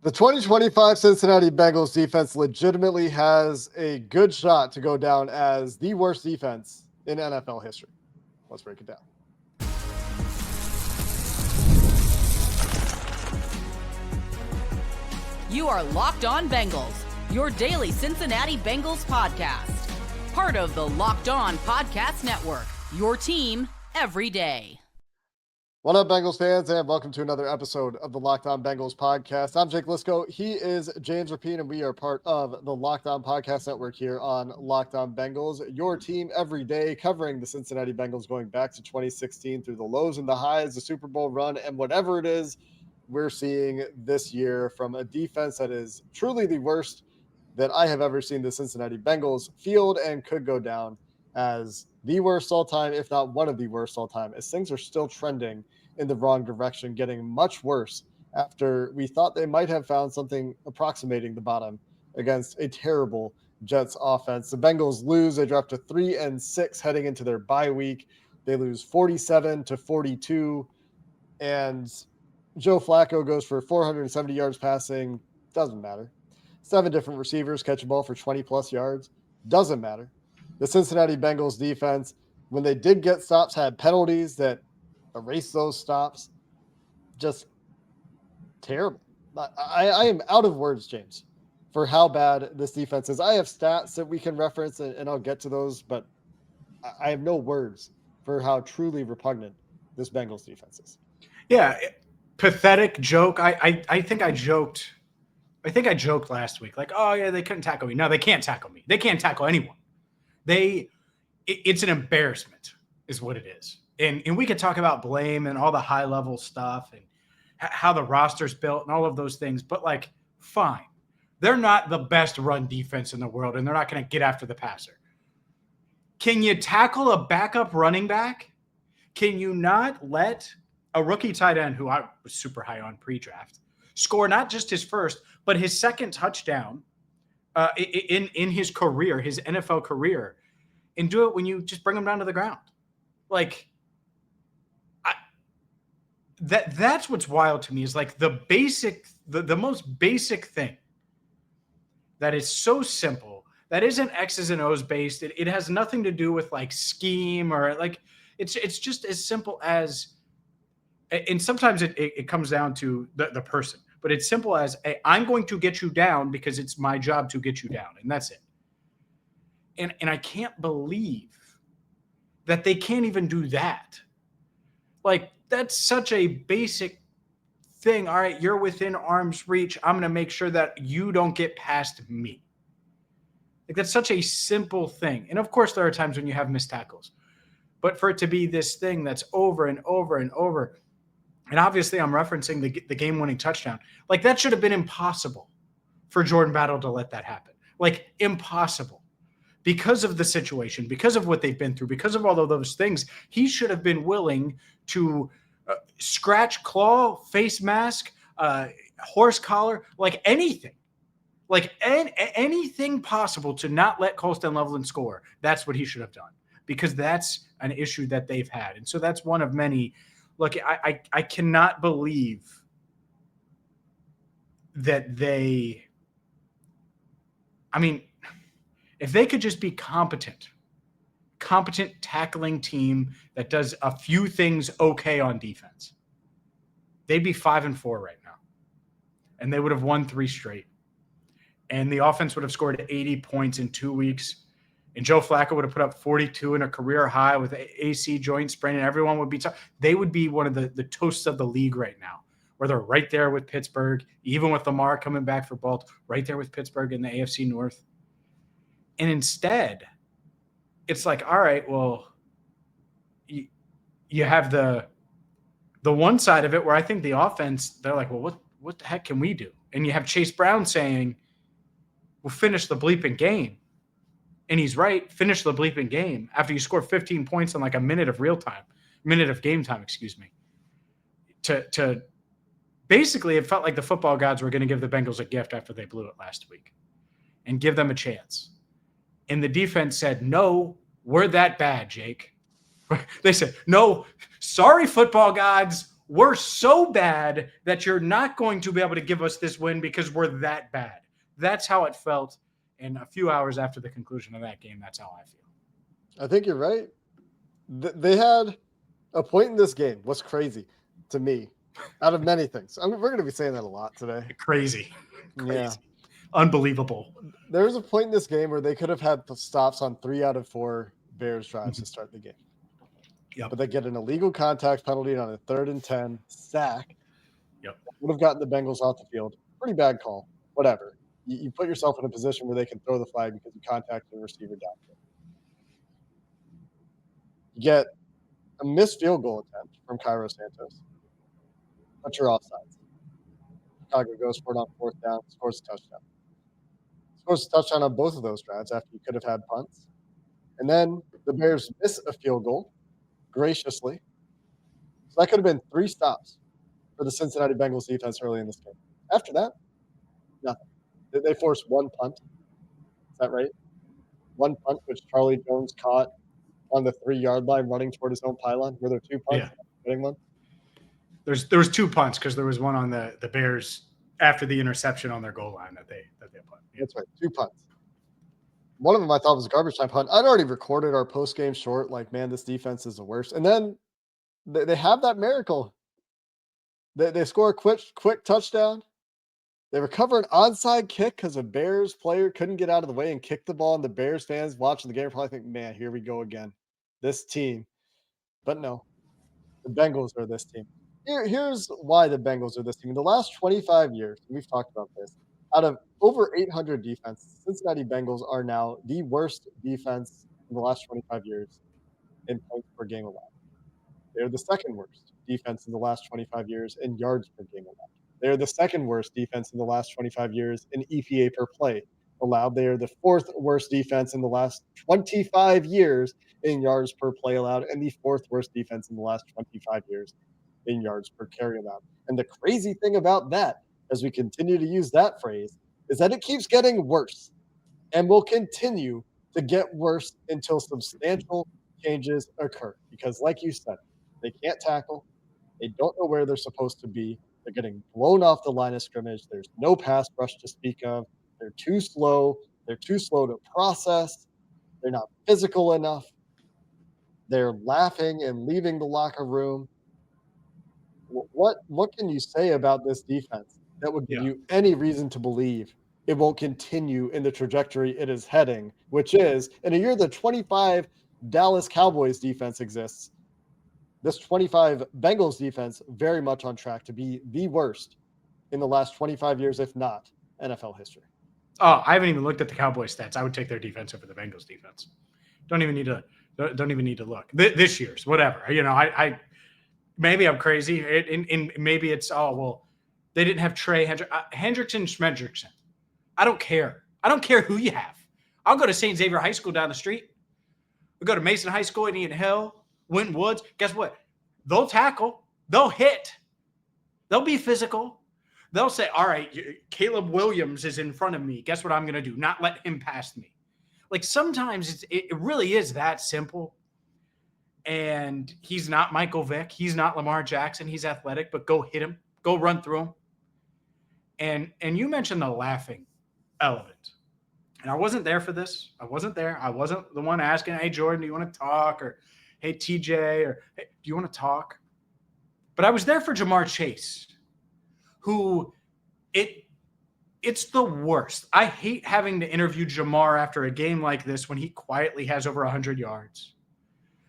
The 2025 Cincinnati Bengals defense legitimately has a good shot to go down as the worst defense in NFL history. Let's break it down. You are Locked On Bengals, your daily Cincinnati Bengals podcast. Part of the Locked On Podcast Network, your team every day. What up, Bengals fans, and welcome to another episode of the Locked On Bengals podcast. I'm Jake Liscow. He is James Rapien, and we are part of the Locked On Podcast Network here on Locked On Bengals, your team every day, covering the Cincinnati Bengals going back to 2016 through the lows and the highs, the Super Bowl run, and whatever it is we're seeing this year from a defense that is truly the worst that I have ever seen the Cincinnati Bengals field and could go down as the worst all time, if not one of the worst all time, as things are still trending in the wrong direction, getting much worse after we thought they might have found something approximating the bottom against a terrible Jets offense. The Bengals lose. They drop to 3-6 heading into their bye week. They lose 47-42, and Joe Flacco goes for 470 yards passing. Doesn't matter. 7 different receivers catch a ball for 20 plus yards. Doesn't matter. The Cincinnati Bengals defense, when they did get stops, had penalties that erase those stops. Just terrible. I am out of words, James, for how bad this defense is. I have stats that we can reference, and I'll get to those, but I have no words for how truly repugnant this Bengals defense is. Yeah, pathetic joke. I think I joked. I think I joked last week, like, oh yeah, they couldn't tackle me. No, they can't tackle me. They can't tackle anyone. It's an embarrassment, is what it is. And we could talk about blame and all the high level stuff and how the roster's built and all of those things, but like, fine. They're not the best run defense in the world, and they're not going to get after the passer. Can you tackle a backup running back? Can you not let a rookie tight end, who I was super high on pre-draft, score not just his first, but his second touchdown in his career, his NFL career, and do it when you just bring him down to the ground? Like, that's what's wild to me, is like the most basic thing that is so simple, that isn't X's and O's based. It has nothing to do with like scheme or like, it's just as simple as, and sometimes it comes down to the person, but it's simple as, hey, I'm going to get you down because it's my job to get you down. And that's it. And I can't believe that they can't even do that. Like, that's such a basic thing. All right, you're within arm's reach. I'm going to make sure that you don't get past me. Like, that's such a simple thing. And of course, there are times when you have missed tackles. But for it to be this thing that's over and over and over, and obviously I'm referencing the game-winning touchdown. Like, that should have been impossible for Jordan Battle to let that happen. Like, impossible. Because of the situation, because of what they've been through, because of all of those things, he should have been willing to scratch, claw, face mask, horse collar, like anything. Like anything possible to not let Colston Loveland score. That's what he should have done, because that's an issue that they've had. And so that's one of many. Look, I cannot believe that they – I mean, if they could just be competent tackling team that does a few things okay on defense, they'd be 5-4 right now. And they would have won 3 straight. And the offense would have scored 80 points in 2 weeks. And Joe Flacco would have put up 42 in a career high with AC joint sprain, and everyone would be they would be one of the toasts of the league right now, where they're right there with Pittsburgh, even with Lamar coming back for BILT, right there with Pittsburgh in the AFC North. And instead, it's like, all right, well, you have the one side of it where I think the offense, they're like, well, what the heck can we do? And you have Chase Brown saying, we'll finish the bleeping game. And he's right, finish the bleeping game after you score 15 points in like a minute of game time, excuse me. To basically, it felt like the football gods were going to give the Bengals a gift after they blew it last week and give them a chance. And the defense said, no, we're that bad, Jake. They said, no, sorry, football gods, we're so bad that you're not going to be able to give us this win because we're that bad. That's how it felt. And a few hours after the conclusion of that game, that's how I feel. I think you're right. They had a point in this game. What's crazy to me, out of many things. I mean, we're going to be saying that a lot today. Crazy. Yeah. Unbelievable. There was a point in this game where they could have had stops on 3 out of 4 Bears drives to start the game. Yep. But they get an illegal contact penalty on a 3rd and 10 sack. Yep. Would have gotten the Bengals off the field. Pretty bad call. Whatever. You put yourself in a position where they can throw the flag because you contacted the receiver downfield. You get a missed field goal attempt from Cairo Santos. But you're offsides. Chicago goes for it on 4th down, scores a touchdown. Scores a touchdown on both of those drives after you could have had punts. And then the Bears miss a field goal graciously. So that could have been 3 stops for the Cincinnati Bengals defense early in this game. After that, nothing. They forced 1 punt. Is that right? 1 punt, which Charlie Jones caught on the 3-yard line running toward his own pylon. Were there 2 punts? Yeah. Getting one? There was 2 punts because there was one on the Bears after the interception on their goal line that they punt. Yeah. That's right, 2 punts. One of them I thought was a garbage time punt. I'd already recorded our post-game short, like, man, this defense is the worst. And then they have that miracle. They score a quick touchdown. They recover an onside kick because a Bears player couldn't get out of the way and kick the ball, and the Bears fans watching the game probably think, man, here we go again. This team. But no, the Bengals are this team. Here's why the Bengals are this team. In the last 25 years, and we've talked about this, out of over 800 defenses, Cincinnati Bengals are now the worst defense in the last 25 years in points per game allowed. They're the 2nd worst defense in the last 25 years in yards per game allowed. They're the 2nd worst defense in the last 25 years in EPA per play allowed. They are the 4th worst defense in the last 25 years in yards per play allowed, and the 4th worst defense in the last 25 years in yards per carry allowed. And the crazy thing about that, as we continue to use that phrase, is that it keeps getting worse and will continue to get worse until substantial changes occur. Because like you said, they can't tackle. They don't know where they're supposed to be. They're getting blown off the line of scrimmage. There's no pass rush to speak of. They're too slow. They're too slow to process. They're not physical enough. They're laughing and leaving the locker room. What can you say about this defense that would give you any reason to believe it won't continue in the trajectory it is heading, which is, in a year that 25 Dallas Cowboys defense exists, this 25 Bengals defense very much on track to be the worst in the last 25 years, if not NFL history. Oh, I haven't even looked at the Cowboys stats. I would take their defense over the Bengals defense. Don't even need to look. This year's, whatever. I maybe I'm crazy, and maybe it's they didn't have Trey Hendrickson. I don't care. I don't care who you have. I'll go to St. Xavier High School down the street. We'll go to Mason High School, Indian Hill, Winton Woods. Guess what? They'll tackle. They'll hit. They'll be physical. They'll say, all right, Caleb Williams is in front of me. Guess what I'm going to do? Not let him pass me. Like, sometimes it really is that simple. And he's not Michael Vick. He's not Lamar Jackson. He's athletic, but go hit him. Go run through him. And you mentioned the laughing element. And I wasn't there for this. I wasn't there. I wasn't the one asking, hey, Jordan, do you want to talk? Or, hey, TJ, or hey, do you want to talk? But I was there for Jamar Chase, who it's the worst. I hate having to interview Jamar after a game like this when he quietly has over 100 yards.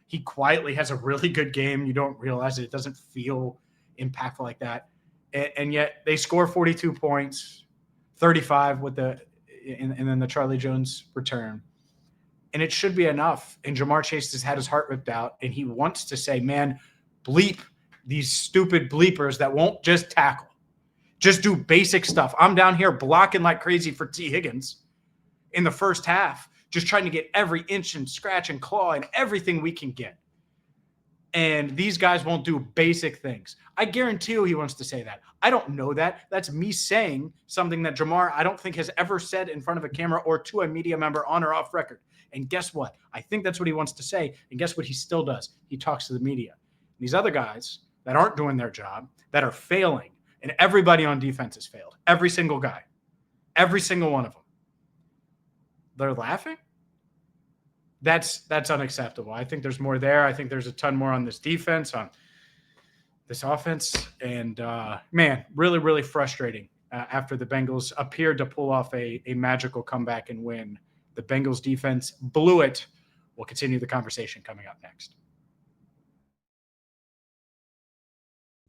He quietly has a really good game. You don't realize it. It doesn't feel impactful like that. And yet they score 42 points, 35 with and then the Charlie Jones return. And it should be enough. And Jamar Chase has had his heart ripped out, and he wants to say, man, bleep these stupid bleepers that won't just tackle. Just do basic stuff. I'm down here blocking like crazy for Tee Higgins in the first half, just trying to get every inch and scratch and claw and everything we can get. And these guys won't do basic things. I guarantee you he wants to say that. I don't know that. That's me saying something that Jamar, I don't think, has ever said in front of a camera or to a media member on or off record. And guess what? I think that's what he wants to say. And guess what he still does? He talks to the media. And these other guys that aren't doing their job, that are failing, and everybody on defense has failed. Every single guy. Every single one of them. They're laughing? That's unacceptable. I think there's more there. I think there's a ton more on this defense, on this offense. And, man, really, really frustrating after the Bengals appeared to pull off a magical comeback and win. The Bengals defense blew it. We'll continue the conversation coming up next.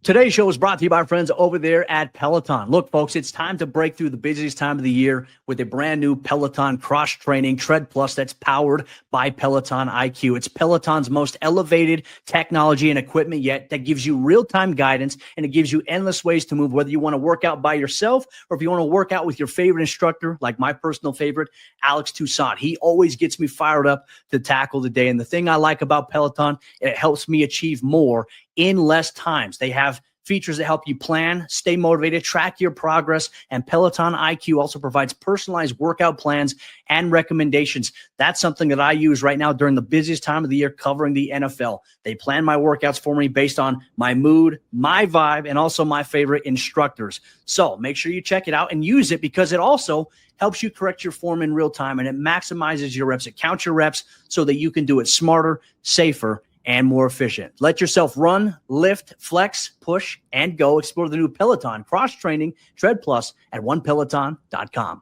Today's show is brought to you by our friends over there at Peloton. Look, folks, it's time to break through the busiest time of the year with a brand new Peloton cross-training Tread Plus that's powered by Peloton IQ. It's Peloton's most elevated technology and equipment yet that gives you real-time guidance, and it gives you endless ways to move, whether you want to work out by yourself or if you want to work out with your favorite instructor, like my personal favorite, Alex Toussaint. He always gets me fired up to tackle the day. And the thing I like about Peloton, it helps me achieve more in less times. They have features that help you plan, stay motivated, track your progress, and Peloton IQ also provides personalized workout plans and recommendations. That's something that I use right now during the busiest time of the year covering the NFL. They plan my workouts for me based on my mood, my vibe, and also my favorite instructors. So make sure you check it out and use it, because it also helps you correct your form in real time, and it maximizes your reps. It counts your reps so that you can do it smarter, safer, and more efficient. Let yourself run, lift, flex, push, and go. Explore the new Peloton cross-training Tread Plus at onepeloton.com.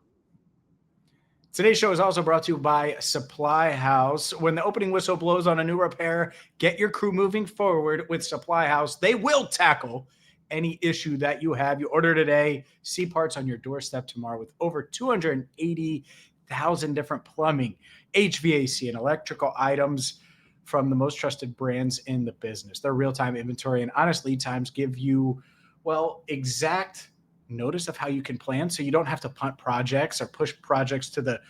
Today's show is also brought to you by Supply House. When the opening whistle blows on a new repair, get your crew moving forward with Supply House. They will tackle any issue that you have. You order today, see parts on your doorstep tomorrow with over 280,000 different plumbing, HVAC, and electrical items from the most trusted brands in the business. Their real-time inventory and honest lead times give you, well, exact notice of how you can plan, so you don't have to punt projects or push projects to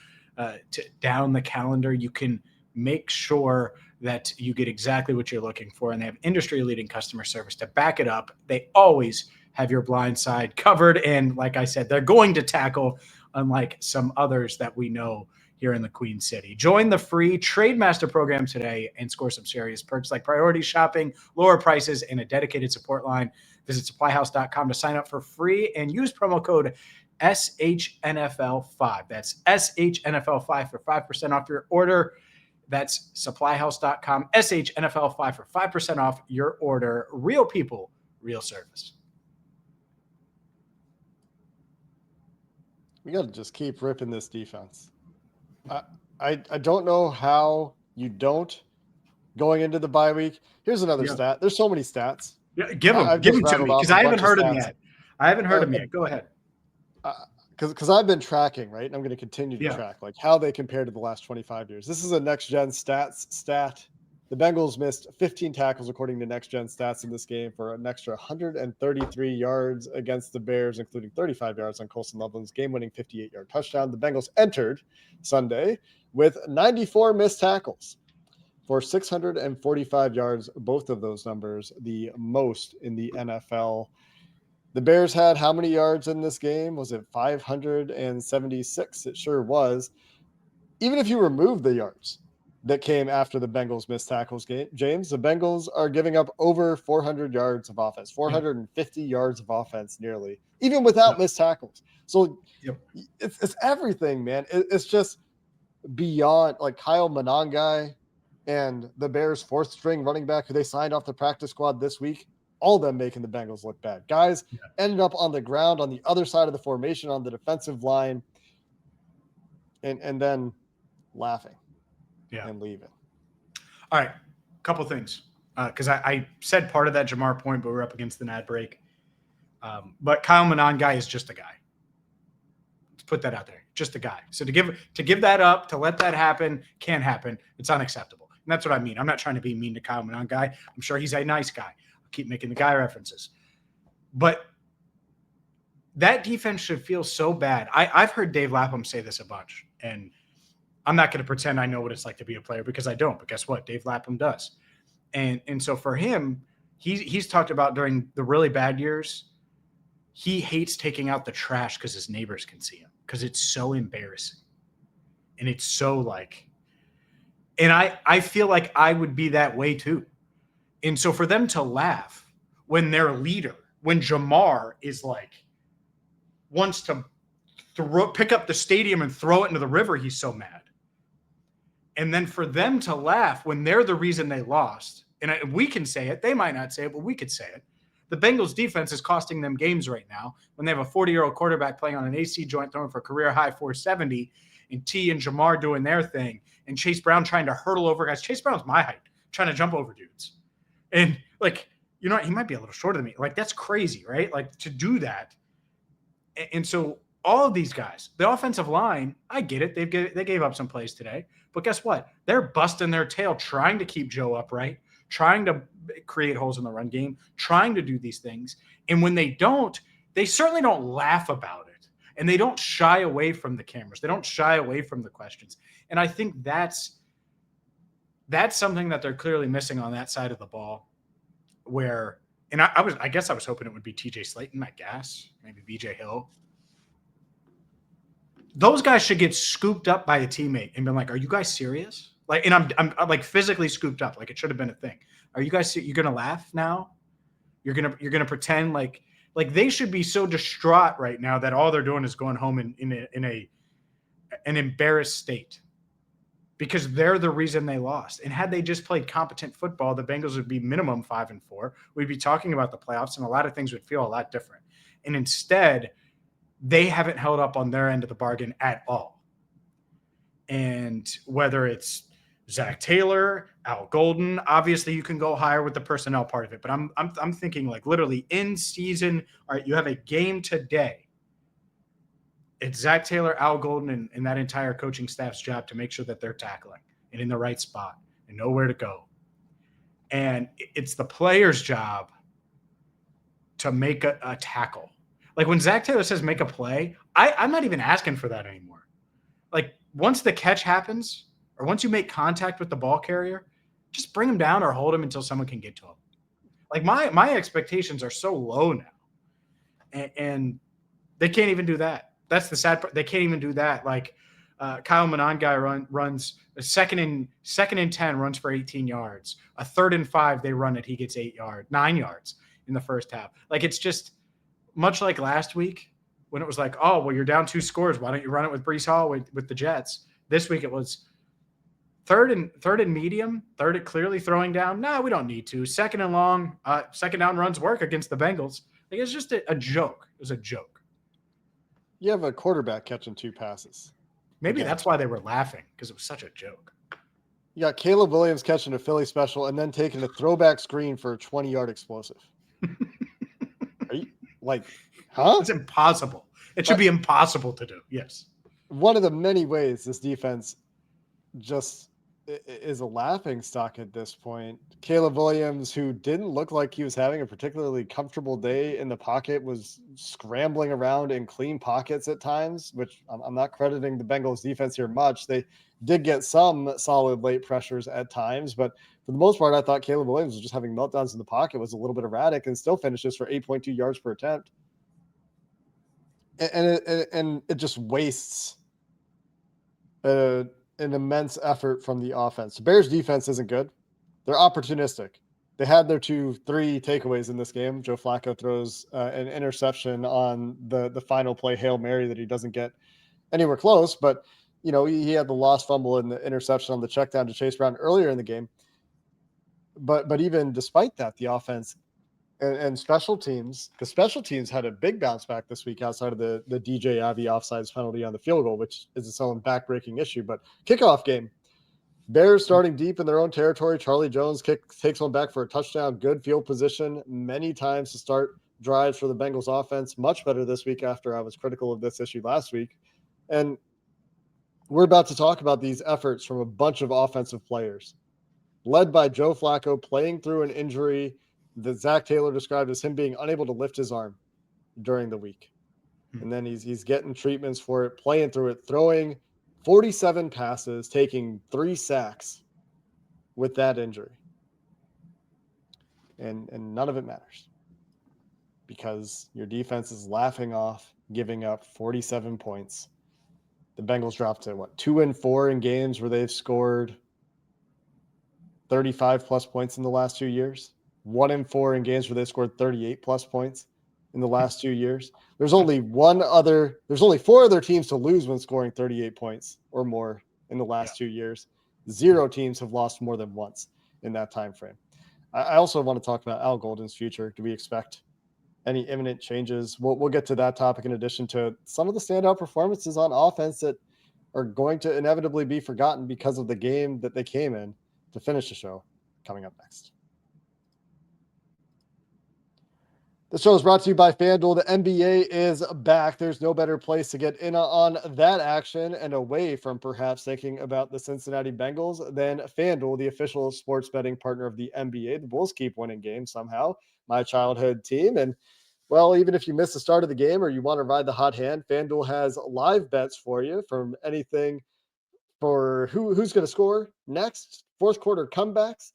down the calendar. You can make sure that you get exactly what you're looking for, and they have industry-leading customer service to back it up. They always have your blind side covered, and like I said, they're going to tackle, unlike some others that we know here in the Queen City. Join the free Trade Master program today and score some serious perks like priority shopping, lower prices, and a dedicated support line. Visit supplyhouse.com to sign up for free and use promo code SHNFL5. That's SHNFL5 for 5% off your order. That's supplyhouse.com, SHNFL5 for 5% off your order. Real people, real service. We got to just keep ripping this defense. I don't know how you don't going into the bye week. Here's another stat. There's so many stats. Yeah, give them to me, because I haven't heard them yet. Go ahead. Because I've been tracking, right? And I'm going to continue to track like how they compare to the last 25 years. This is a next gen stats stat. The Bengals missed 15 tackles according to next gen stats in this game for an extra 133 yards against the Bears, including 35 yards on Colson Loveland's game-winning 58-yard touchdown. The Bengals entered Sunday with 94 missed tackles for 645 yards, both of those numbers the most in the NFL. The Bears had how many yards in this game? Was it 576? It sure was. Even if you remove the yards that came after the Bengals missed tackles game, James, the Bengals are giving up over 400 yards of offense, 450 yards of offense nearly, even without missed tackles. So it's everything, man. It's just beyond, like Kyle Monongai and the Bears' fourth string running back who they signed off the practice squad this week, all of them making the Bengals look bad. Guys ended up on the ground on the other side of the formation on the defensive line and then laughing. And leaving. All right, couple things. Because I said part of that Jamar point, but we're up against the ad break. But Kyle Monongai is just a guy. Let's put that out there. Just a guy. So to give that up, to let that happen, can't happen. It's unacceptable. And that's what I mean. I'm not trying to be mean to Kyle Monongai. I'm sure he's a nice guy. I'll keep making the guy references. But that defense should feel so bad. I've heard Dave Lapham say this a bunch, and I'm not going to pretend I know what it's like to be a player, because I don't. But guess what? Dave Lapham does. And so for him, he's talked about during the really bad years, he hates taking out the trash because his neighbors can see him, because it's so embarrassing. And it's so like – and I feel like I would be that way too. And so for them to laugh when their leader, when Jamar is like, wants to pick up the stadium and throw it into the river, he's so mad. And then for them to laugh when they're the reason they lost, and we can say it, they might not say it, but we could say it. The Bengals defense is costing them games right now when they have a 40-year-old quarterback playing on an AC joint throwing for career high 470, and T and Jamar doing their thing, and Chase Brown trying to hurdle over guys. Chase Brown's my height, trying to jump over dudes. And like, you know, he might be a little shorter than me. Like, that's crazy, right? Like, to do that. And so all of these guys, the offensive line, I get it. They gave up some plays today. But guess what? They're busting their tail trying to keep Joe upright, trying to create holes in the run game, trying to do these things. And when they don't, they certainly don't laugh about it. And they don't shy away from the cameras. They don't shy away from the questions. And I think that's something that they're clearly missing on that side of the ball, where, and I guess I was hoping it would be TJ Slayton, I guess, maybe BJ Hill. Those guys should get scooped up by a teammate and been like, "Are you guys serious?" Like, and I'm like physically scooped up, like it should have been a thing. Are you guys? You're gonna laugh now? You're gonna pretend like they should be so distraught right now that all they're doing is going home in an embarrassed state, because they're the reason they lost. And had they just played competent football, the Bengals would be minimum 5-4. We'd be talking about the playoffs, and a lot of things would feel a lot different. And instead, they haven't held up on their end of the bargain at all. And whether it's Zach Taylor, Al Golden, obviously you can go higher with the personnel part of it, but I'm thinking like literally in season. All right, you have a game today. It's Zach Taylor, Al Golden, and that entire coaching staff's job to make sure that they're tackling and in the right spot and know where to go. And it's the player's job to make a tackle. Like when Zach Taylor says make a play, I'm not even asking for that anymore. Like once the catch happens or once you make contact with the ball carrier, just bring him down or hold him until someone can get to him. Like my expectations are so low now. And they can't even do that. That's the sad part. They can't even do that. Like Kyle Monongai runs a second and 10 runs for 18 yards. A 3rd and 5, they run it. He gets 9 yards in the first half. Like it's just much like last week when it was like, oh, well, you're down 2 scores. Why don't you run it with Breece Hall with the Jets? This week it was third and medium, third and clearly throwing down. No, we don't need to. Second and long, second down runs work against the Bengals. Like it's just a joke. It was a joke. You have a quarterback catching 2 passes. Maybe that's why they were laughing, because it was such a joke. You got Caleb Williams catching a Philly special and then taking a throwback screen for a 20-yard explosive. Are you like, huh? It's impossible. It should be impossible to do. Yes. One of the many ways this defense just is a laughing stock at this point. Caleb Williams, who didn't look like he was having a particularly comfortable day in the pocket, was scrambling around in clean pockets at times, which I'm not crediting the Bengals defense here much. They did get some solid late pressures at times, but for the most part, I thought Caleb Williams was just having meltdowns in the pocket, was a little bit erratic, and still finishes for 8.2 yards per attempt. And it just wastes an immense effort from the offense. The Bears defense isn't good. They're opportunistic. They had their 2-3 takeaways in this game. Joe Flacco throws an interception on the final play, Hail Mary, that he doesn't get anywhere close. But, you know, he had the lost fumble and the interception on the check down to Chase Brown earlier in the game. But even despite that, the offense and special teams, because special teams had a big bounce back this week outside of the DJ Avi offsides penalty on the field goal, which is its own backbreaking issue. But kickoff game, Bears starting deep in their own territory. Charlie Jones takes one back for a touchdown. Good field position many times to start drives for the Bengals offense. Much better this week after I was critical of this issue last week. And we're about to talk about these efforts from a bunch of offensive players, led by Joe Flacco, playing through an injury that Zach Taylor described as him being unable to lift his arm during the week. And then he's getting treatments for it, playing through it, throwing 47 passes, taking 3 sacks with that injury. And none of it matters because your defense is laughing off giving up 47 points. The Bengals dropped to 2-4 in games where they've scored 35 plus points in the last 2 years. 1-4 in games where they scored 38 plus points in the last 2 years. There's only 4 other teams to lose when scoring 38 points or more in the last 2 years. 0 teams have lost more than once in that time frame. I also want to talk about Al Golden's future. Do we expect any imminent changes? We'll get to that topic in addition to some of the standout performances on offense that are going to inevitably be forgotten because of the game that they came in to finish the show, coming up next. The show is brought to you by FanDuel. The NBA is back. There's no better place to get in on that action and away from perhaps thinking about the Cincinnati Bengals than FanDuel, the official sports betting partner of the NBA. The Bulls keep winning games somehow, my childhood team. And, well, even if you miss the start of the game or you want to ride the hot hand, FanDuel has live bets for you from anything for who's going to score next, fourth quarter comebacks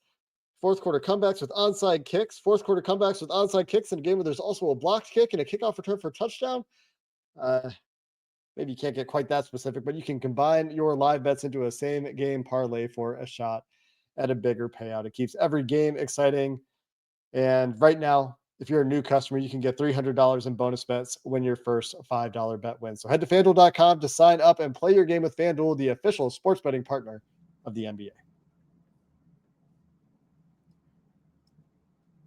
with onside kicks, fourth quarter comebacks with onside kicks in a game where there's also a blocked kick and a kickoff return for a touchdown. Maybe you can't get quite that specific, but you can combine your live bets into a same game parlay for a shot at a bigger payout. It keeps every game exciting. And right now, if you're a new customer, you can get $300 in bonus bets when your first $5 bet wins. So head to FanDuel.com to sign up and play your game with FanDuel, the official sports betting partner of the NBA.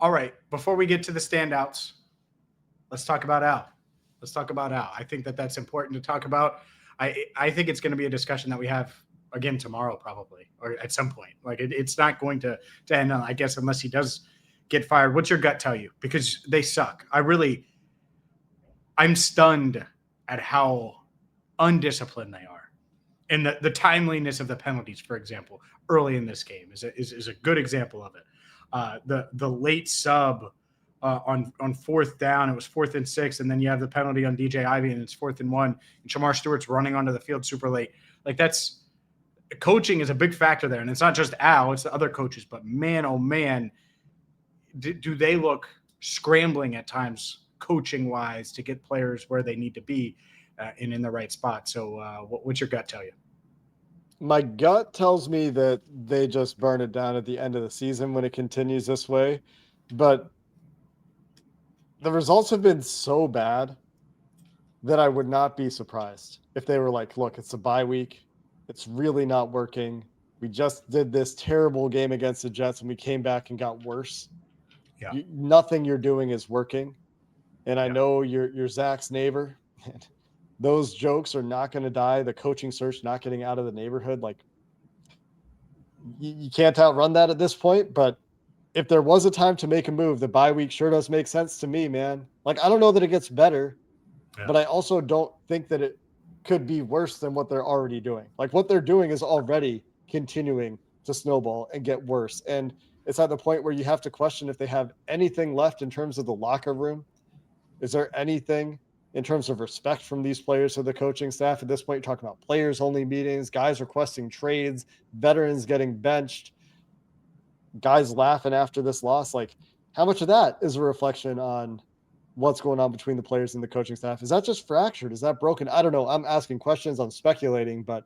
All right, before we get to the standouts, let's talk about Al. I think that's important to talk about. I think it's going to be a discussion that we have again tomorrow probably, or at some point. Like it's not going to end, I guess, unless he does get fired. What's your gut tell you? Because they suck. I'm stunned at how undisciplined they are. And the timeliness of the penalties, for example, early in this game is a good example of it. The late sub on fourth down, it was 4th and 6, and then you have the penalty on DJ Ivey, and it's 4th and 1, and Shamar Stewart's running onto the field super late. Like coaching is a big factor there, and it's not just Al, it's the other coaches. But man, oh man, do they look scrambling at times, coaching wise, to get players where they need to be and in the right spot. So what's your gut tell you? My gut tells me that they just burn it down at the end of the season when it continues this way. But the results have been so bad that I would not be surprised if they were like, look, it's a bye week. It's really not working. We just did this terrible game against the Jets and we came back and got worse. Yeah. Nothing you're doing is working. And I know you're Zach's neighbor. Those jokes are not going to die. The coaching search not getting out of the neighborhood. Like you can't outrun that at this point. But if there was a time to make a move, the bye week sure does make sense to me, man. Like, I don't know that it gets better, but I also don't think that it could be worse than what they're already doing. Like what they're doing is already continuing to snowball and get worse. And it's at the point where you have to question if they have anything left in terms of the locker room. Is there anything in terms of respect from these players or the coaching staff? At this point, you're talking about players only meetings, guys requesting trades, veterans getting benched, guys laughing after this loss. Like, how much of that is a reflection on what's going on between the players and the coaching staff? Is that just fractured? Is that broken? I don't know. I'm asking questions. I'm speculating, but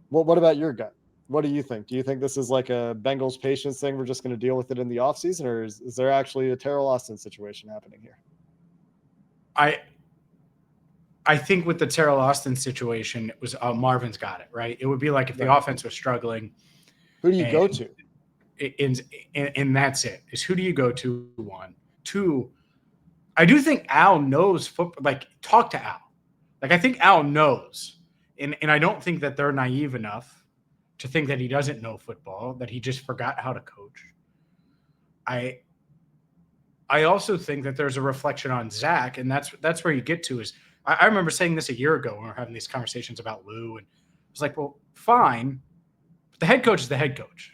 what about your gut? What do you think? Do you think this is like a Bengals patience thing? We're just going to deal with it in the offseason, or is there actually a Terrell Austin situation happening here? I think with the Terrell Austin situation, it was Marvin's got it, right? It would be like if the offense was struggling. Who do you go to? And that's it. Is who do you go to? 1. 2, I do think Al knows football. Like, talk to Al. Like, I think Al knows. And I don't think that they're naive enough to think that he doesn't know football, that he just forgot how to coach. I also think that there's a reflection on Zach, and that's where you get to is I remember saying this a year ago when we were having these conversations about Lou, and I was like, well, fine, but the head coach is the head coach.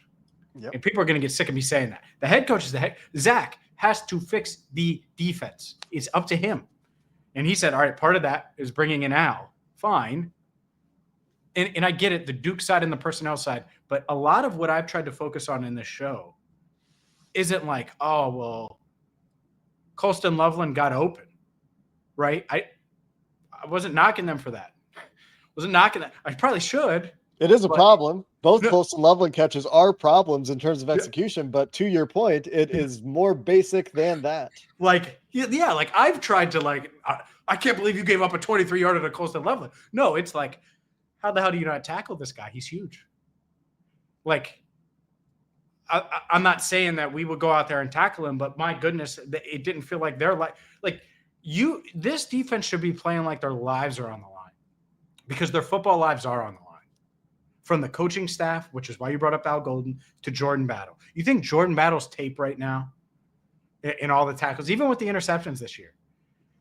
Yep. And people are going to get sick of me saying that. The head coach is the head. Zach has to fix the defense. It's up to him. And he said, all right, part of that is bringing in Al. Fine. And I get it, the Duke side and the personnel side, but a lot of what I've tried to focus on in this show isn't like, oh, well, Colston Loveland got open, right? I wasn't knocking them for that. Wasn't knocking that. I probably should. It is a problem. Both No. Colston Loveland catches are problems in terms of execution, but to your point, it is more basic than that. Like, yeah, like I've tried to I can't believe you gave up a 23-yarder to Colston Loveland. No, it's like, how the hell do you not tackle this guy? He's huge. Like, I'm not saying that we would go out there and tackle him, but my goodness, it didn't feel like they're this defense should be playing like their lives are on the line, because their football lives are on the line. From the coaching staff, which is why you brought up Al Golden, to Jordan Battle. You think Jordan Battle's tape right now in all the tackles, even with the interceptions this year,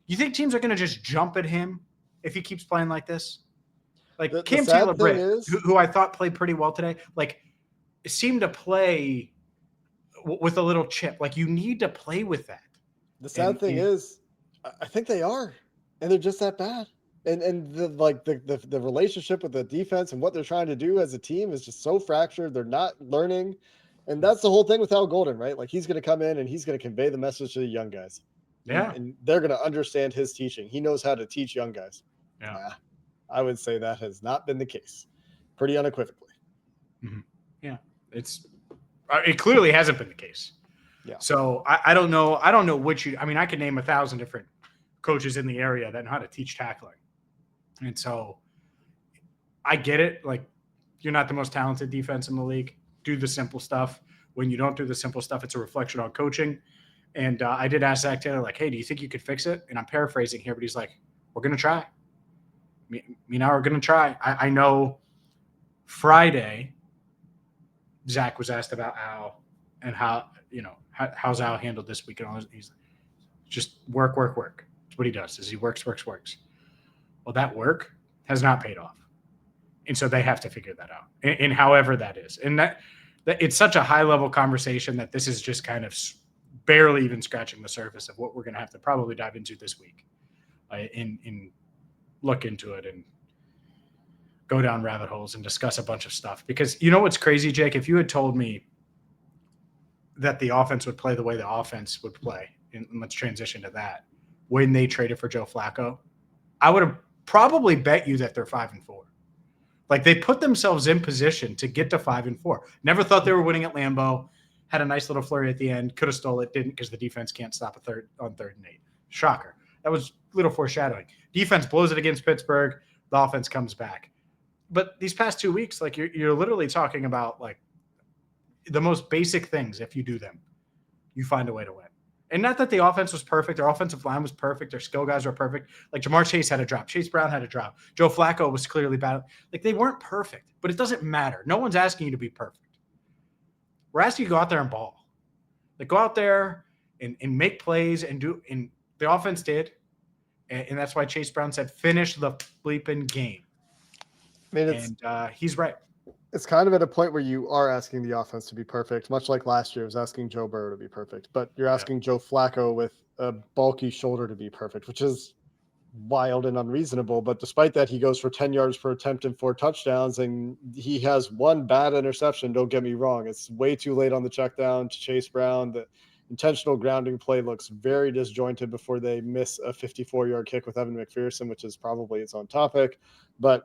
you think teams are going to just jump at him if he keeps playing like this? Like Cam Taylor-Britt, who I thought played pretty well today, like seemed to play with a little chip. Like, you need to play with that. The sad thing is, I think they are, and they're just that bad. And the relationship with the defense and what they're trying to do as a team is just so fractured. They're not learning. And that's the whole thing with Al Golden, right? Like, he's going to come in and he's going to convey the message to the young guys. Yeah. And they're going to understand his teaching. He knows how to teach young guys. Yeah. I would say that has not been the case, pretty unequivocally. Mm-hmm. Yeah. It clearly hasn't been the case. Yeah. So I don't know. I don't know I could name 1,000 different coaches in the area that know how to teach tackling. And so I get it. Like, you're not the most talented defense in the league. Do the simple stuff. When you don't do the simple stuff, it's a reflection on coaching. And I did ask Zach Taylor, like, hey, do you think you could fix it? And I'm paraphrasing here, but he's like, we're going to try. Me and I are going to try. I know Friday, Zach was asked about Al and how's Al handled this week. And all this. He's just work. That's what he does, is he works. Well, that work has not paid off. And so they have to figure that out, and however that is. And that it's such a high-level conversation that this is just kind of barely even scratching the surface of what we're going to have to probably dive into this week, and look into it and go down rabbit holes and discuss a bunch of stuff. Because you know what's crazy, Jake? If you had told me that the offense would play the way the offense would play, and let's transition to that, when they traded for Joe Flacco, I would have probably bet you that they're 5-4. Like, they put themselves in position to get to 5-4. Never thought they were winning at Lambeau. Had a nice little flurry at the end. Could have stole it. Didn't, because the defense can't stop on 3rd and 8. Shocker. That was little foreshadowing. Defense blows it against Pittsburgh. The offense comes back. But these past 2 weeks, like, you're literally talking about, like, the most basic things. If you do them, you find a way to win. And not that the offense was perfect. Their offensive line was perfect. Their skill guys were perfect. Like, Jamar Chase had a drop. Chase Brown had a drop. Joe Flacco was clearly bad. Like, they weren't perfect, but it doesn't matter. No one's asking you to be perfect. We're asking you to go out there and ball. Like, go out there and make plays and do. And the offense did. And that's why Chase Brown said, finish the bleeping game. I mean, he's right. It's kind of at a point where you are asking the offense to be perfect, much like last year was asking Joe Burrow to be perfect. But you're asking Joe Flacco with a bulky shoulder to be perfect, which is wild and unreasonable. But despite that, he goes for 10 yards per attempt and 4 touchdowns, and he has one bad interception. Don't get me wrong. It's way too late on the check down to Chase Brown. The intentional grounding play looks very disjointed before they miss a 54-yard kick with Evan McPherson, which is probably its own topic. But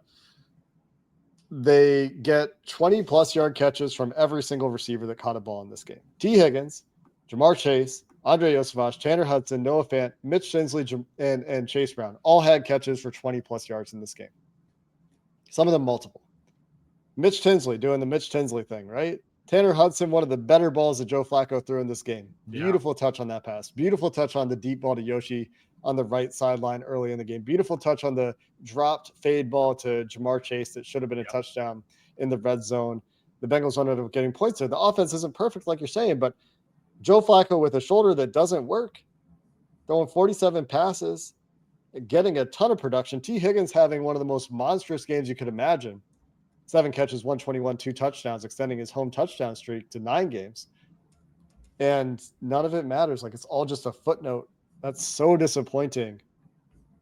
they get 20-plus yard catches from every single receiver that caught a ball in this game. Tee Higgins, Jamar Chase, Andre Yosevich, Tanner Hudson, Noah Fant, Mitch Tinsley, and Chase Brown all had catches for 20-plus yards in this game. Some of them multiple. Mitch Tinsley doing the Mitch Tinsley thing, right? Tanner Hudson, one of the better balls that Joe Flacco threw in this game. Beautiful touch on that pass. Beautiful touch on the deep ball to Yoshi on the right sideline early in the game. Beautiful touch on the dropped fade ball to Jamar Chase that should have been a touchdown in the red zone. The Bengals ended up getting points there. The offense isn't perfect, like you're saying, but Joe Flacco with a shoulder that doesn't work, throwing 47 passes, getting a ton of production. Tee Higgins having one of the most monstrous games you could imagine. 7 catches, 121, 2 touchdowns, extending his home touchdown streak to 9 games. And none of it matters. Like, it's all just a footnote. That's so disappointing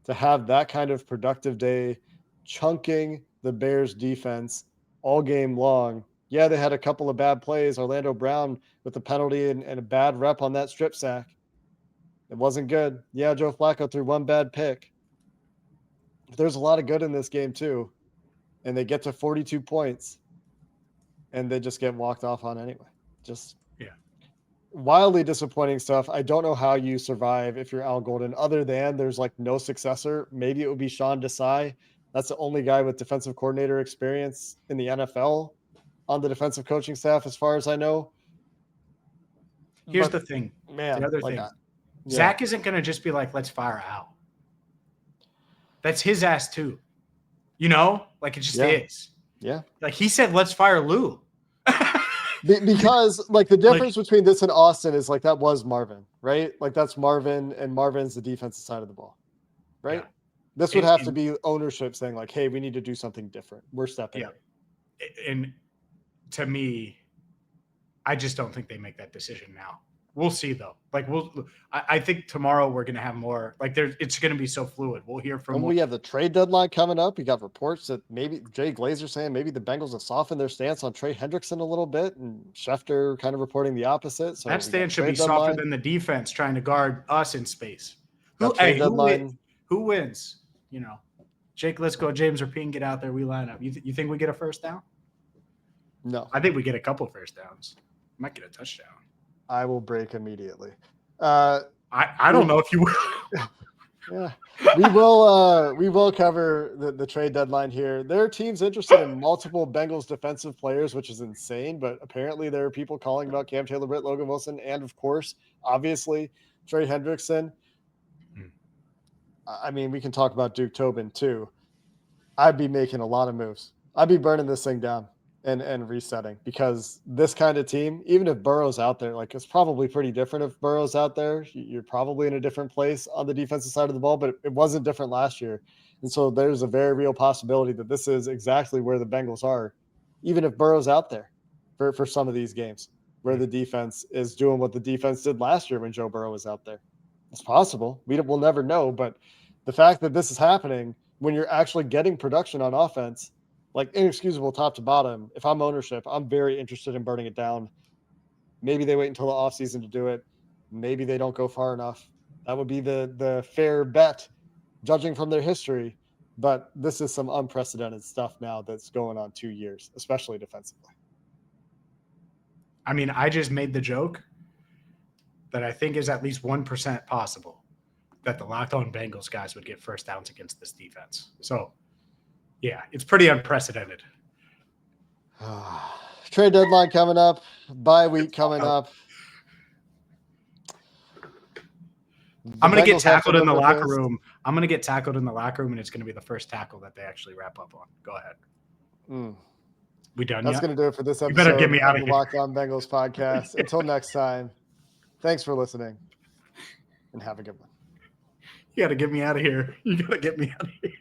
to have that kind of productive day, chunking the Bears defense all game long. Yeah, they had a couple of bad plays. Orlando Brown with the penalty and a bad rep on that strip sack. It wasn't good. Yeah, Joe Flacco threw one bad pick. But there's a lot of good in this game too. and they get to 42 points and they just get walked off on anyway. Just wildly disappointing stuff. I don't know how you survive if you're Al Golden, other than there's like no successor. Maybe it would be Sean Desai. That's the only guy with defensive coordinator experience in the NFL on the defensive coaching staff, as far as I know. Here's the thing. Man, the other like, thing. Zach isn't going to just be like, let's fire Al. That's his ass too. You know, like it just is. Yeah. Like he said, let's fire Lou. Because like the difference between this and Austin is like that was Marvin, right? Like that's Marvin, and Marvin's the defensive side of the ball, right? Yeah. This would have to be ownership saying like, hey, we need to do something different. We're stepping in. And to me, I just don't think they make that decision now. We'll see though. Like I think tomorrow we're going to have more, like it's going to be so fluid. We'll hear from. And we have the trade deadline coming up. We got reports that maybe Jay Glazer saying maybe the Bengals have softened their stance on Trey Hendrickson a little bit, and Schefter kind of reporting the opposite. So that stance should be softer than the defense trying to guard us in space. Who wins? You know, Jake Liscow, James Rapien get out there. We line up. You think we get a first down? No. I think we get a couple first downs. Might get a touchdown. I will break immediately. I don't know if you will. Yeah, we will cover the trade deadline here. There are teams interested in multiple Bengals defensive players, which is insane, but apparently there are people calling about Cam Taylor-Britt, Logan Wilson, and of course, obviously, Trey Hendrickson. I mean, we can talk about Duke Tobin too. I'd be making a lot of moves. I'd be burning this thing down and resetting, because this kind of team, even if Burrow's out there, like it's probably pretty different if Burrow's out there. You're probably in a different place on the defensive side of the ball, but it wasn't different last year. And so there's a very real possibility that this is exactly where the Bengals are, even if Burrow's out there for some of these games, where the defense is doing what the defense did last year when Joe Burrow was out there. It's possible. We'll never know, but the fact that this is happening when you're actually getting production on offense, like inexcusable top to bottom. If I'm ownership, I'm very interested in burning it down. Maybe they wait until the offseason to do it. Maybe they don't go far enough. That would be the fair bet, judging from their history. But this is some unprecedented stuff now that's going on 2 years, especially defensively. I mean, I just made the joke that I think is at least 1% possible that the Locked On Bengals guys would get first downs against this defense. So, yeah, it's pretty unprecedented. Trade deadline coming up. Bye week coming up. I'm going to get tackled in the locker room. I'm going to get tackled in the locker room, and it's going to be the first tackle that they actually wrap up on. Go ahead. We done That's yet? going to do it for this episode you better get me out of the Locked On Bengals podcast. Until next time, thanks for listening, and have a good one. You got to get me out of here. You got to get me out of here.